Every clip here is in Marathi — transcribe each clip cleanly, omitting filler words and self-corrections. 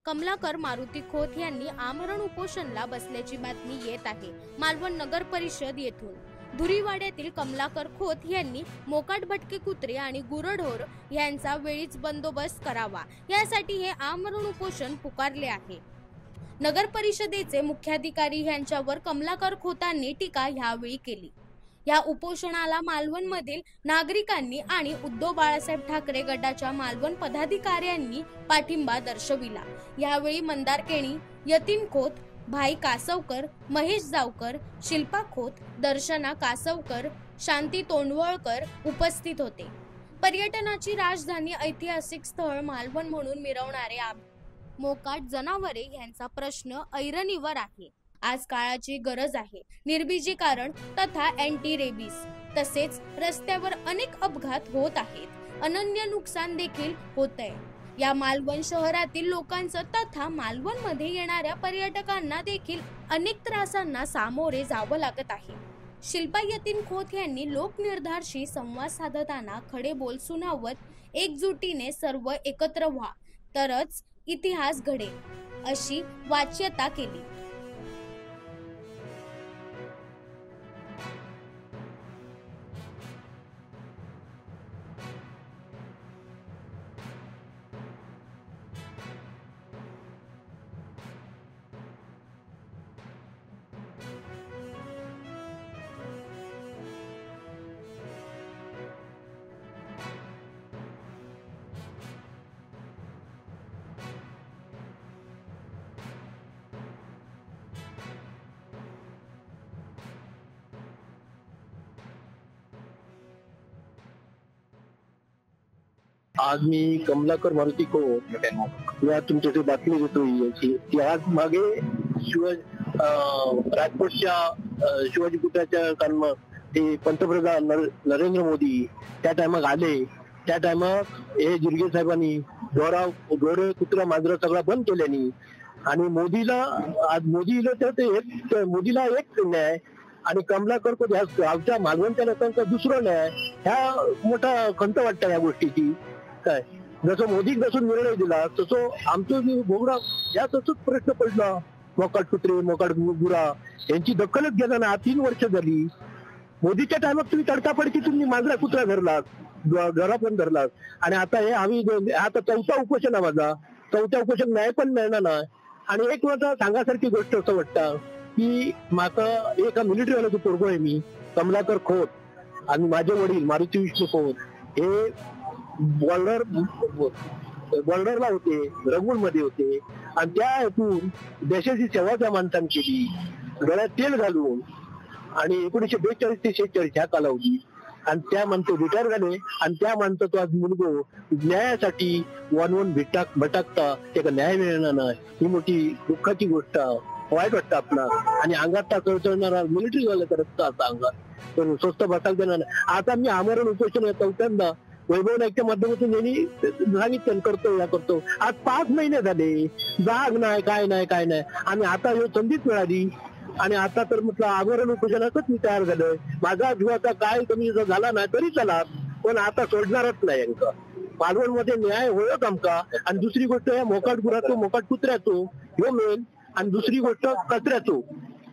कमलाकर मारुती खोत यांनी आमरण उपोषणला बसल्याची बातमी येत आहे। मालवण नगर परिषद येथून धुरीवाड्यातील कमलाकर खोत यांनी मोकाट भटके कुत्रे आणि गुरढोर यांचा वेळीच बंदोबस्त करावा यासाठी हे आमरण उपोषण पुकारले आहे। नगर परिषदेचे मुख्याधिकारी यांच्यावर कमलाकर खोतांनी टीका यावेळी केली। या उपोषणाला मालवण मधील नागरिकांनी आणि उद्धव बाळासाहेब ठाकरे गटाच्या मालवण पदाधिकाऱ्यांनी पाठिंबा दर्शविला। यावेळी मंदार केणी, यतीन खोत, भाई कासवकर, महेश जावकर, शिल्पा खोत, दर्शना कासवकर, शांती तोंडवळकर उपस्थित होते। पर्यटनाची राजधानी ऐतिहासिक स्थळ मालवण म्हणून मिरवणारे मोकाट जनावरे यांचा प्रश्न ऐरणीवर आहे। आज काळाची गरज आहे। निर्बीजीकरण तथा अँटी रेबीज तसेच रस्त्यावर अनेक अपघात होत आहेत। अनन्य नुकसान देखील होतंय। या मालवण शहरातील लोकांचं तथा मालवण मध्ये येणाऱ्या पर्यटकांना देखील अनेक त्रासांना सामोरे जावं लागत आहे। शिल्पा यतीन खोत यांनी लोकनिर्धारशी संवाद साधताना खडे बोल सुनावत एकजुटीने सर्व एकत्र व्हा तरच इतिहास घडेल अशी वाच्यता केली। आज मी कमलाकर मारुती खोत या तुमच्याकडे बातमी देतो याची की आज मागे राजकोटच्या शिवाजी पुतळ्याच्या कारण ते पंतप्रधान नरेंद्र मोदी त्या टायमात आले। त्या टायमात हे जिरगे साहेबांनी ढोरं कुत्रा मांजरा सगळा बंद केल्यानी आणि मोदीला एक न्याय आणि कमलाकर खोत गावच्या मालवणच्या लोकांचा दुसरा न्याय ह्या मोठा खंत वाटतं या गोष्टीची। काय जसं मोदी जसं निर्णय दिला तसं आमचं बोगडा या तसंच प्रश्न पडला। मोकाट कुत्रे मोकाट गुरा यांची दखलच घेणार ना 3 वर्ष झाली। मोदीच्या टायमात तुम्ही तडकाफडकी तुम्ही मांजरा कुत्रा धरलात, घरा पण धरलात आणि आता हे आम्ही आता 4था उपोषण आहे माझा। 4थ्या उपोषण न्याय पण मिळणार नाही। आणि एक माझा सांगासारखी गोष्ट असं वाटतं की माझा एका मिलिटरीवाल्याचं पोरगो आहे मी कमलाकर खोत आणि माझे वडील मारुती विष्णू खोत हे बॉर्डरला होते, रंगून मध्ये होते आणि त्या हेतून देशाची सेवा त्या माणसाने केली गळ्यात तेल घालून आणि 1942 ते 46 ह्या कालावधी आणि त्या माणसं रिटायर झाले आणि त्या माणसाचा आज मुलगो न्यायासाठी वन भटकता त्याला न्याय मिळणार नाही ही मोठी दुःखाची गोष्ट वाईट वाटतं आपल्याला आणि अंगात कळतळणारा मिलिटरी झालं करत आता अंगात पण स्वस्त बसायला देणार नाही। आता मी आमरण उपोषण चौथ्यांदा वैभव नाईकच्या माध्यमातून यांनी सांगितलं करतो आज 5 महिने झाले जाग नाही काय नाही आणि आता ही संधीच मिळाली आणि आता तर म्हटलं आमरण उपोषणातच मी तयार झालोय। माझा जीवाचा काय कमी झाला नाही तरी चला पण आता सोडणारच नाही यांका मालवण मध्ये न्याय होईल आमका। आणि दुसरी गोष्ट या मोकाट गुराचो मोकाट कुत्र्याचो ह्यो मेन आणि दुसरी गोष्ट कचऱ्याचो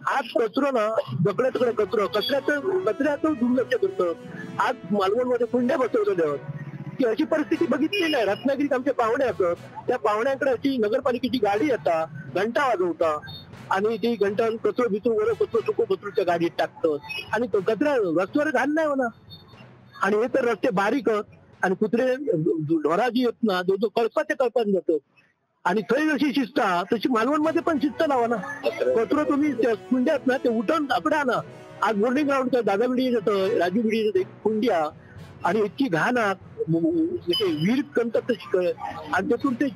आज कचरो ना जकड्याकडे कचऱ्याचं दुर्लक्ष करतं। आज मालवण मध्ये कुंड्या बसवलेल्या की अशी परिस्थिती बघितली नाही। रत्नागिरीत आमचे पाहुणे असत त्या पाहुण्यांकडे अशी नगरपालिकेची गाडी येता घंटा वाजवता आणि ती घंटा कचरो भितून वर कचरो सुको कचरोच्या गाडीत टाकतात आणि तो कचरा रस्त्यावर घाल नाही होणार आणि हे तर रस्ते बारीक आणि कुत्रे ढोरा जी येत ना जो कळपाच्या कळपात जातात आणि थंय जशी शिस्त तशी मालवण मध्ये पण शिस्त लावा ना। कचरो तुम्ही कुंड्यात ना ते उठून आकडा ना। आज बोर्डिंग ग्राउंडचं दादा बिडी येतं राजू बिडी येतं कुंड्या आणि इतकी घाण विहीर कंटात तशी आणि त्यातून ते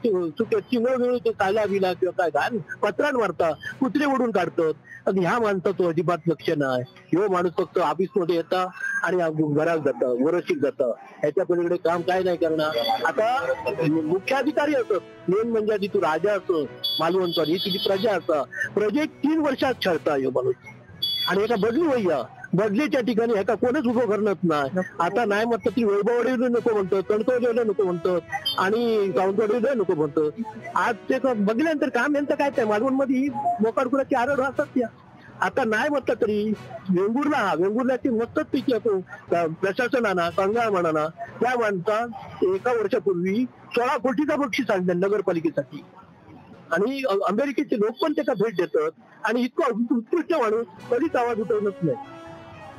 चिंगळ ते काला बिला किंवा काय घाण पत्रान मारता कुत्रे ओढून काढतात आणि ह्या माणसाचं अजिबात लक्ष नाही। ह्यो माणूस फक्त ऑफिस मध्ये येता आणि घरात जाता वरशीक जाता ह्याच्या पलीकडे काम काय नाही करणार। आता मुख्याधिकारी असत मेन म्हणजे आधी तू राजा असं मालवणचा ही तुझी प्रजा असा प्रजेक 3 वर्षात छळता ह्यो माणूस आणि एका बदलू वय्या बदलीच्या ठिकाणी ह्याका कोणच उभं करणार नाही. आता नाही म्हटलं तरी वैभववाडीला नको म्हणतो, कणकवलीला नको म्हणतो आणि सावंतवाडीला नको म्हणतो. आज ते बघल्यानंतर काम यांचं काय त्या मालवणमध्ये मोकाटकुराची आरड असतात त्या. आता नाही म्हटलं तरी वेंगुर्ल्याची मस्तच पैकी असो प्रशासनाना कंगाळ म्हणा त्या माणसा एका वर्षापूर्वी 16 कोटीचा बक्षीस आणलं नगरपालिकेसाठी आणि अमेरिकेचे लोक पण त्याचा भेट देतात आणि इतका उत्कृष्ट माणूस कधीच आवाज उठवत नाही.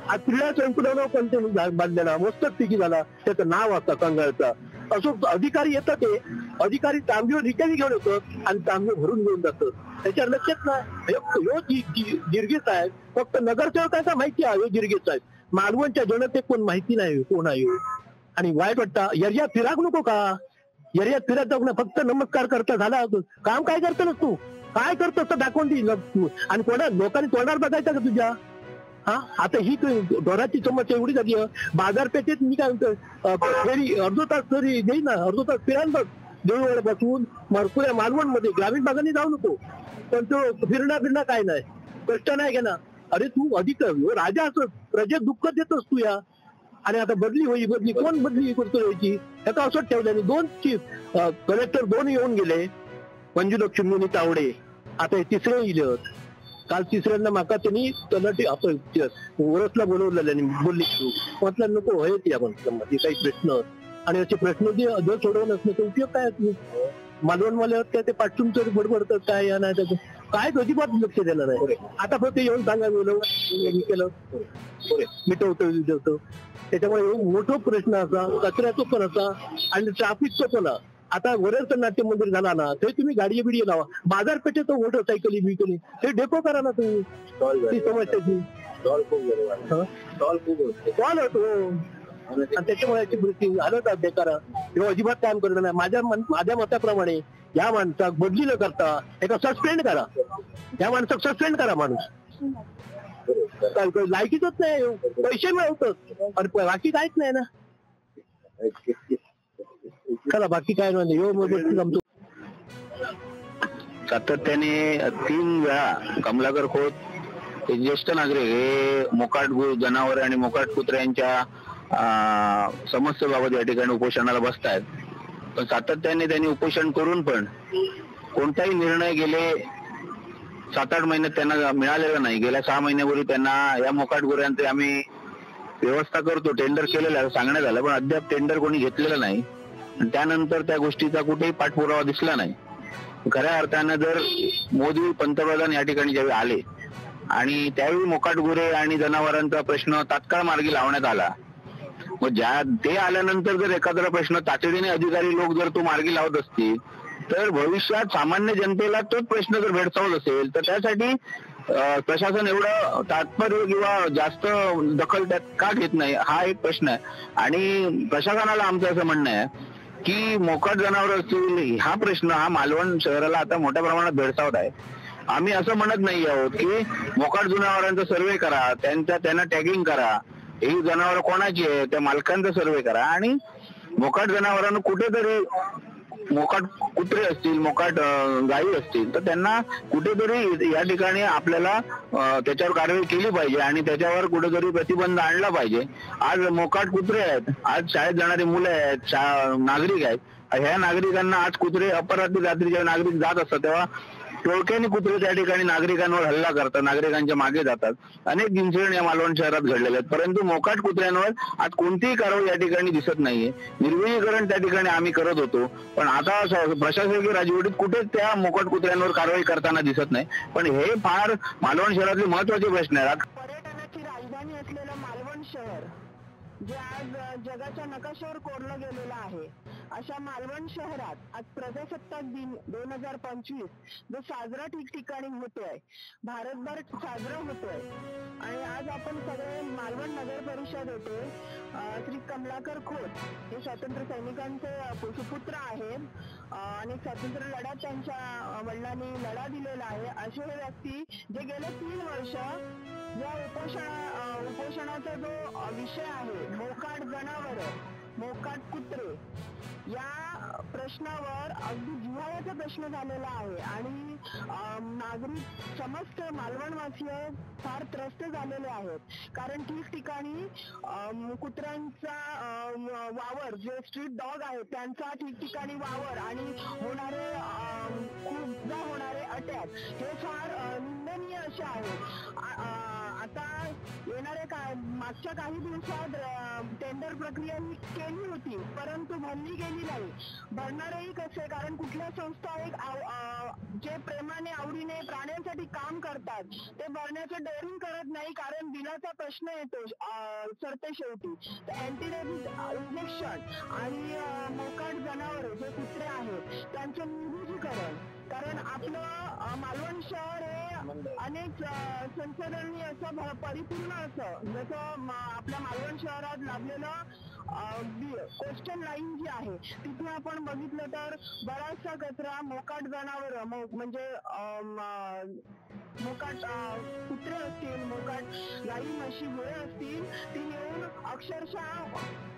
आज क्रीडा संकुलानं पण ते बांधलेला मस्तच पैकी झाला. त्याचं नाव असतं कंगाळचा. असो अधिकारी येतात, ते अधिकारी तांबीवर रिकामी घेऊन येतात आणि तांबी भरून घेऊन जातात. त्याच्यावर लक्षात नाही जिरगे साहेब फक्त नगरसेवकाचा माहिती आहे. जिरगे साहेब मालवणच्या जनतेत कोण माहिती नाही कोण आहे. आणि वाईट वाटतं एरियात फिराक नको का? एरियात फिरत जाऊ ना, फक्त नमस्कार करता झाला. काम काय करतो ना तू? काय करतोस तर दाखवून देईल तू. आणि कोणा लोकांनी तोंडावर बघायचं का तुझ्या? हा आता ही ढोराची समस्या एवढी झाली. बाजारपेठेत मी काय म्हणतो फेरी अर्धो तास तरी देई ना, अर्धो तास फिरायला देऊळ बसून पुऱ्या मालवणमध्ये ग्रामीण भागाने जाऊ नको. पण तो फिरणं काय नाही, कष्ट नाही घेणार. अरे तू अधिक राजा असत, प्रजेत दुःख देतोस तू या. आणि आता बदली कोण बदली करतो यायची? त्याचा असंच ठेवल्याने 2 चीफ कलेक्टर 2 येऊन गेले, मंजुलक्ष्मी आणि तावडे. आता हे तिसरे येईल. काल तिसऱ्यांदा माका त्यांनी तलाठी आपण ओरसला बोलवलेलं बोलली तू म्हटलं नको हे ती आपण काही प्रश्न आणि असे प्रश्न जर सोडवून नसले तर उपयोग काय? मालवणवाल्यावर काय ते पाठवून तरी बडबडतात काय या नाही त्याचं काय अजिबात लक्ष दिलं नाही. आता फक्त येऊन सांगा केलं मिटवतो. त्याच्यामुळे मोठा प्रश्न असा, कचऱ्याचा पण असा आणि ट्रॅफिकचा पण. आता वरच नाट्य मंदिर झाला ना, ते तुम्ही गाडी बिडी लावा. बाजारपेठेत मोटरसायकली बिकली ते डेपो करा ना तुम्ही. ती समस्याची स्टॉल होतो आणि त्याच्यामुळे हालत बेकार किंवा अजिबात काम करणं नाही. माझ्या मताप्रमाणे या माणसाक बदली न करता एका सस्पेंड करा. या माणसाक सस्पेंड करा. माणूस लायकीच नाही, पैसे मिळवतात आणि बाकी काहीच नाही ना. चला बाकी काय नाही. सातत्याने 3 वेळा कमलाकर खोत हे ज्येष्ठ नागरिक हे मोकाट जनावर आणि मोकाट कुत्र्यांच्या समस्येबाबत या ठिकाणी उपोषणाला बसतायत. पण सातत्याने त्यांनी उपोषण करून पण कोणताही निर्णय गेले 7-8 महिन्यात त्यांना मिळालेला नाही. गेल्या 6 महिन्यापूर्वी त्यांना या मोकाट गुऱ्यांचे आम्ही व्यवस्था करतो, टेंडर केलेलं आहे सांगण्यात आलं, पण अद्याप टेंडर कोणी घेतलेलं नाही. त्यानंतर त्या गोष्टीचा कुठेही पाठपुरावा दिसला नाही. खऱ्या अर्थानं जर मोदी पंतप्रधान या ठिकाणी ज्यावेळी आले आणि त्यावेळी मोकाट गुरे आणि जनावरांचा प्रश्न तात्काळ मार्गी लावण्यात आला, मग ते आल्यानंतर जर एखादा प्रश्न तातडीने अधिकारी लोक जर तो मार्गी लावत असतील तर भविष्यात सामान्य जनतेला तोच प्रश्न जर भेडसावत असेल तर त्यासाठी प्रशासन एवढं तात्पर्य किंवा जास्त दखल त्यात का घेत नाही हा एक प्रश्न आहे. आणि प्रशासनाला आमचं असं म्हणणं आहे की मोकाट जनावर असतील हा प्रश्न हा मालवण शहराला आता मोठ्या प्रमाणात भेडसावत आहे. आम्ही असं म्हणत नाही आहोत की मोकाट जनावरांचा सर्वे करा, त्यांना टॅगिंग करा, ही जनावर कोणाची आहे त्या मालकांचा सर्वे करा आणि मोकाट जनावरांना कुठेतरी मोकाट कुत्रे असतील, मोकाट गायी असतील तर त्यांना कुठेतरी या ठिकाणी आपल्याला त्याच्यावर कारवाई केली पाहिजे आणि त्याच्यावर कुठेतरी प्रतिबंध आणला पाहिजे. आज मोकाट कुत्रे आहेत, आज शाळेत जाणारी मुलं आहेत, नागरिक आहेत, ह्या नागरिकांना आज कुत्रे अपरात्री रात्री जेव्हा नागरिक जात असतात तेव्हा टोळक्याने कुत्रे त्या ठिकाणी नागरिकांवर हल्ला करतात, नागरिकांच्या मागे जातात. अनेक इन्सिडेंट या मालवण शहरात घडलेले आहेत, परंतु मोकाट कुत्र्यांवर आज कोणतीही कारवाई या ठिकाणी दिसत नाहीये. निर्विलीकरण त्या ठिकाणी आम्ही करत होतो, पण आता प्रशासकीय राजवटीत कुठेच त्या मोकाट कुत्र्यांवर कारवाई करताना दिसत नाही. पण हे फार मालवण शहरातले महत्वाचे प्रश्न आहेत. पर्यटनाची राजधानी असलेलं मालवण शहर जे आज जगाच्या नकाशावर कोरलं गेलेलं आहे, अशा मालवण शहरात आज प्रजासत्ताक दिन 2025 जो साजरा ठिकठिकाणी होतोय, भारतभर साजरा होतोय आणि आज आपण सगळे मालवण नगर परिषद येते श्री कमलाकर खोत हे स्वातंत्र्य सैनिकांचे सुपुत्र आहेत आणि स्वातंत्र्य लढ्यात त्यांच्या वडिलांनी लढा दिलेला आहे. असे हे व्यक्ती जे गेले 3 वर्ष या उपोषणाचा जो विषय आहे मोकाट जनावर, मोकाट कुत्रे या प्रश्नावर अगदी जिव्हाळ्याचा प्रश्न झालेला आहे आणि नागरिक समस्त मालवणवासीय फार त्रस्त झालेले आहेत. कारण ठिकठिकाणी कुत्र्यांचा वावर, जे स्ट्रीट डॉग आहेत त्यांचा ठिकठिकाणी वावर आणि खूपदा होणारे अटॅक हे फार निंदनीय असे आहेत. आता येणाऱ्या मागच्या काही दिवसात टेंडर प्रक्रिया ही केली होती, परंतु भरली गेली नाही. भरणारेही कसे, कारण कुठल्या संस्था जे प्रेमाने आवडीने प्राण्यांसाठी काम करतात ते भरण्याचं डेअरिंग करत नाही, कारण बिलाचा प्रश्न येतो सरते शेवटी. अँटी रेबीज इंजेक्शन आणि मोकाट जनावरे जे कुत्रे आहेत त्यांचं निर्बीजीकरण, कारण आपलं मालवण शहर हे अनेक संसाधनांनी असं परिपूर्ण असं, जसं आपल्या मालवण शहरात लाभलेलं कोस्टल लाईन जी आहे तिथे आपण बघितलं तर बराचसा कचरा मोकाट जनावर म्हणजे मोकाट कुत्रे असतील, मोकाट गाई म्हशी गुरे असतील, ती नेऊन अक्षरशः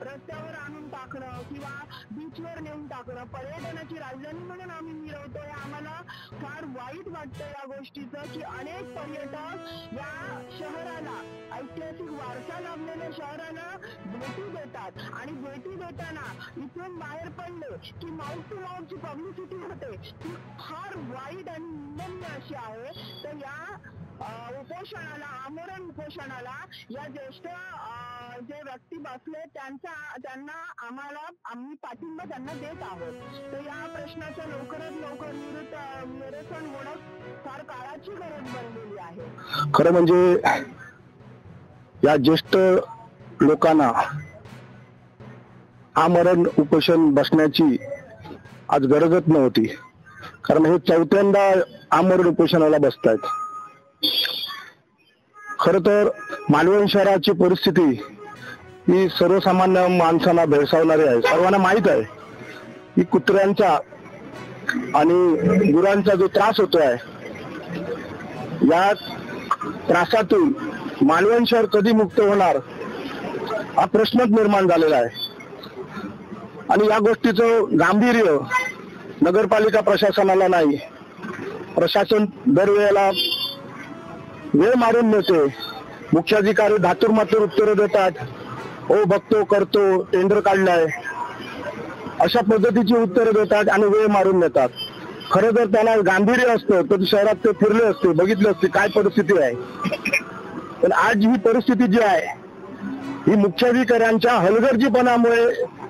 रस्त्यावर आणून टाकणं किंवा बीचवर नेऊन टाकणं. पर्यटनाची राजधानी म्हणून आम्ही मिरवतो, हे आम्हाला फार वाईट वाटतं या गोष्टीचं, की अनेक पर्यटक या शहराला, ऐतिहासिक वारसा लाभलेल्या शहराला भेटी देतात आणि भेटी देताना इथून बाहेर पडले की माउथ टू माउथची पब्लिसिटी होते, ती फार वाईट आणि निंदनीय अशी आहे. तर या उपोषणाला, आमरण उपोषणाला या ज्येष्ठ जे व्यक्ती बसले त्यांना आम्ही पाठिंबा त्यांना देत आहोत. तर या प्रश्नाचं लवकरात लवकर निरसन होणं फार काळाची गरज बनलेली आहे. खरं म्हणजे या ज्येष्ठ लोकांना आमरण उपोषण बसण्याची आज गरजच नव्हती, कारण हे चौथ्यांदा आमरण उपोषणाला बसतायत. खरं तर मालवण शहराची परिस्थिती ही सर्वसामान्य माणसांना भेडसावणारी आहे. सर्वांना माहित आहे की कुत्र्यांचा आणि गुरांचा जो त्रास होतोय, या त्रासातून मालवण शहर कधी मुक्त होणार हा प्रश्नच निर्माण झालेला आहे. आणि या गोष्टीचं गांभीर्य नगरपालिका प्रशासनाला नाही. प्रशासन दरवेळेला वेळ मारून नेते, मुख्याधिकारी धातुरमातुर उत्तरं देतात, हो बघतो करतो टेंडर काढलाय, अशा पद्धतीची उत्तरं देतात आणि वेळ मारून नेतात. खरं जर त्यांना गांभीर्य असतं तर शहरात ते फिरले असते, बघितले असते काय परिस्थिती आहे. पण आज ही परिस्थिती जी आहे ही मुख्याधिकाऱ्यांच्या हलगर्जीपणामुळे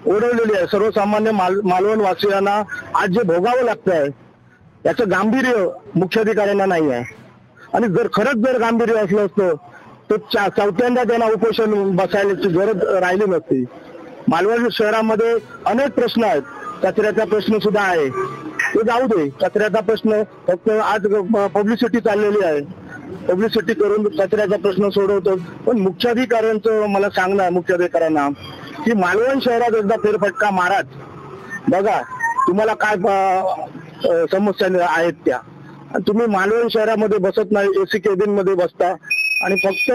ओढवलेली आहे. सर्वसामान्य मालवण वासियांना आज जे भोगावं लागतंय याचं गांभीर्य मुख्याधिकाऱ्यांना नाही आहे. आणि खरंच जर गांभीर्य असलं असतं तर चौथ्यांदा त्यांना उपोषण बसायची गरज राहिली नसती. मालवण शहरामध्ये अनेक प्रश्न आहेत, कचऱ्याचा प्रश्न सुद्धा आहे, ते जाऊ दे. कचऱ्याचा प्रश्न फक्त आज पब्लिसिटी चाललेली आहे, पब्लिसिटी करून कचऱ्याचा प्रश्न सोडवतो. पण मुख्याधिकाऱ्यांचं मला सांगणं आहे मुख्याधिकाऱ्यांना की मालवण शहरात एकदा फेरफटका माराच, बघा तुम्हाला काय समस्या आहेत त्या. तुम्ही मालवण शहरामध्ये बसत नाही, एसी केबिन मध्ये बसता आणि फक्त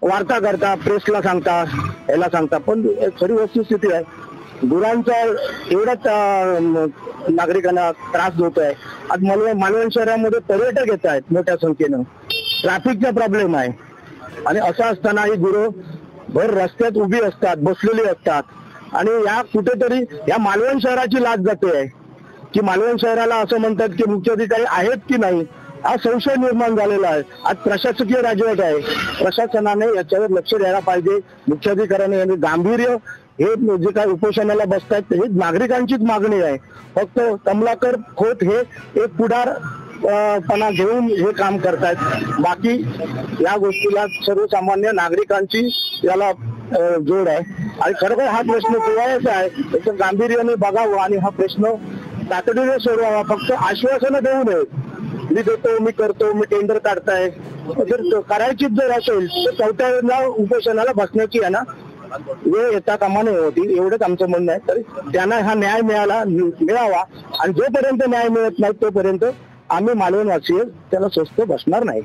वार्ता करता, प्रेसला सांगता, याला सांगता. पण खरी वस्तुस्थिती आहे गुरांचा एवढाच नागरिकांना त्रास होत आहे. आज मालवण शहरामध्ये पर्यटक येत आहेत मोठ्या संख्येनं, ट्रॅफिकचा प्रॉब्लेम आहे आणि असं असताना ही गुरं भर रस्त्यात उभी असतात, बसलेली असतात. आणि या कुठेतरी या मालवण शहराची लाज जाते आहे की मालवण शहराला असं म्हणतात की मुख्याधिकारी आहेत की नाही, हा संशय निर्माण झालेला आहे. आज प्रशासकीय राजवट आहे, प्रशासनाने याच्यावर लक्ष द्यायला पाहिजे. मुख्याधिकाऱ्याने यांनी गांभीर्य, हे जे काही उपोषणाला बसतात हे नागरिकांचीच मागणी आहे. फक्त कमलाकर खोत हे एक पुढारपणा घेऊन हे काम करतायत. बाकी या गोष्टीला सर्वसामान्य नागरिकांची याला जोड आहे. आणि खरोखर हा प्रश्न सोडवायचा आहे, त्याचं गांभीर्याने बघावं आणि हा प्रश्न तातडीने सोडवावा. फक्त आश्वासनं देऊ नयेत, मी देतो, मी करतो, मी टेंडर काढताय. जर करायचीच जर असेल तर चौथ्या उपोषणाला बसण्याची आहे ना वेळ येता कामा नये होती, एवढंच आमचं म्हणणं आहे. तर त्यांना हा न्याय मिळावा आणि जोपर्यंत न्याय मिळत नाही तोपर्यंत आम्ही मालवणवासी त्याला स्वस्त बसणार नाही.